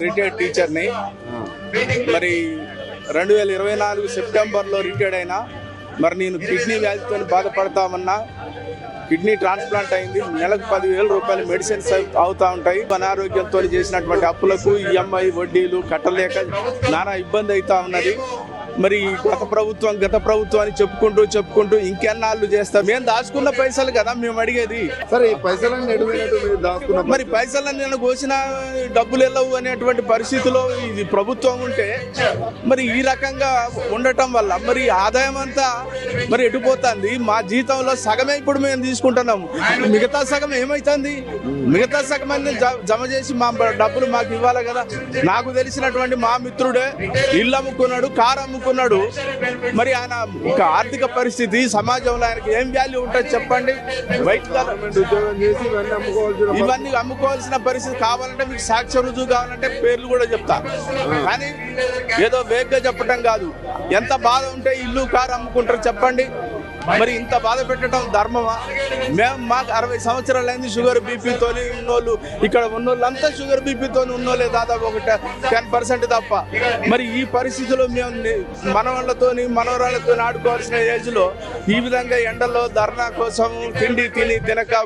Retired టీచర్ని. మరి 2024 సెప్టెంబర్లో రిటైర్డ్ అయినా. మరి నేను కిడ్నీ వ్యాధితో బాధపడతామన్నా, కిడ్నీ ట్రాన్స్ప్లాంట్ అయింది. నెలకు 10,000 రూపాయలు మెడిసిన్స్ అవుతూ ఉంటాయి. అనారోగ్యంతో చేసినటువంటి అప్పులకు ఈఎంఐ వడ్డీలు కట్టలేక నానా ఇబ్బంది అవుతా ఉన్నది. మరి గత ప్రభుత్వం అని చెప్పుకుంటూ ఇంకెన్నాళ్ళు చేస్తాం? మేము దాచుకున్న పైసలు కదా మేము అడిగేది. సరే, ఈ పైసలన్నీ దాచుకున్న మరి పైసలన్నీ నేను కోసిన డబ్బులు వెళ్ళవు అనేటువంటి పరిస్థితిలో ఇది ప్రభుత్వం ఉంటే మరి ఈ రకంగా ఉండటం వల్ల మరి ఆదాయం అంతా మరి ఎటుపోతుంది. మా జీతంలో సగమే ఇప్పుడు మేము తీసుకుంటున్నాము. మిగతా సగం ఏమైతుంది? మిగతా సగం అన్ని జమ చేసి మా డబ్బులు మాకు ఇవ్వాలి కదా. నాకు తెలిసినటువంటి మా మిత్రుడే ఇల్లు అమ్ముకున్నాడు, కారు అమ్ముకున్నాడు. మరి ఆయన ఆర్థిక పరిస్థితి సమాజంలో ఆయనకి ఏం వాల్యూ ఉంటుంది చెప్పండి? బయట ఉద్యోగం చేసి ఇవన్నీ అమ్ముకోవాల్సిన పరిస్థితి. కావాలంటే మీకు సాక్ష్య రుజువు కావాలంటే పేర్లు కూడా చెప్తా. కానీ ఏదో వేగ్గా చెప్పడం కాదు. ఎంత బాధ ఉంటే ఇల్లు కారు అమ్ముకుంటారు చెప్పండి? మరి ఇంత బాధ పెట్టడం ధర్మమా? మాకు 60 సంవత్సరాలు అయింది షుగర్ బీపీతో ఉన్నోళ్ళు. ఇక్కడ ఉన్నోళ్ళు అంతా షుగర్ బీపీతో ఉన్నోళ్ళే, దాదాపు ఒక 10% తప్ప. మరి ఈ పరిస్థితిలో మేము మనవరాళ్లతో ఆడుకోవాల్సిన ఏజ్లో ఈ విధంగా ఎండలో ధర్నా కోసం తిండి తినక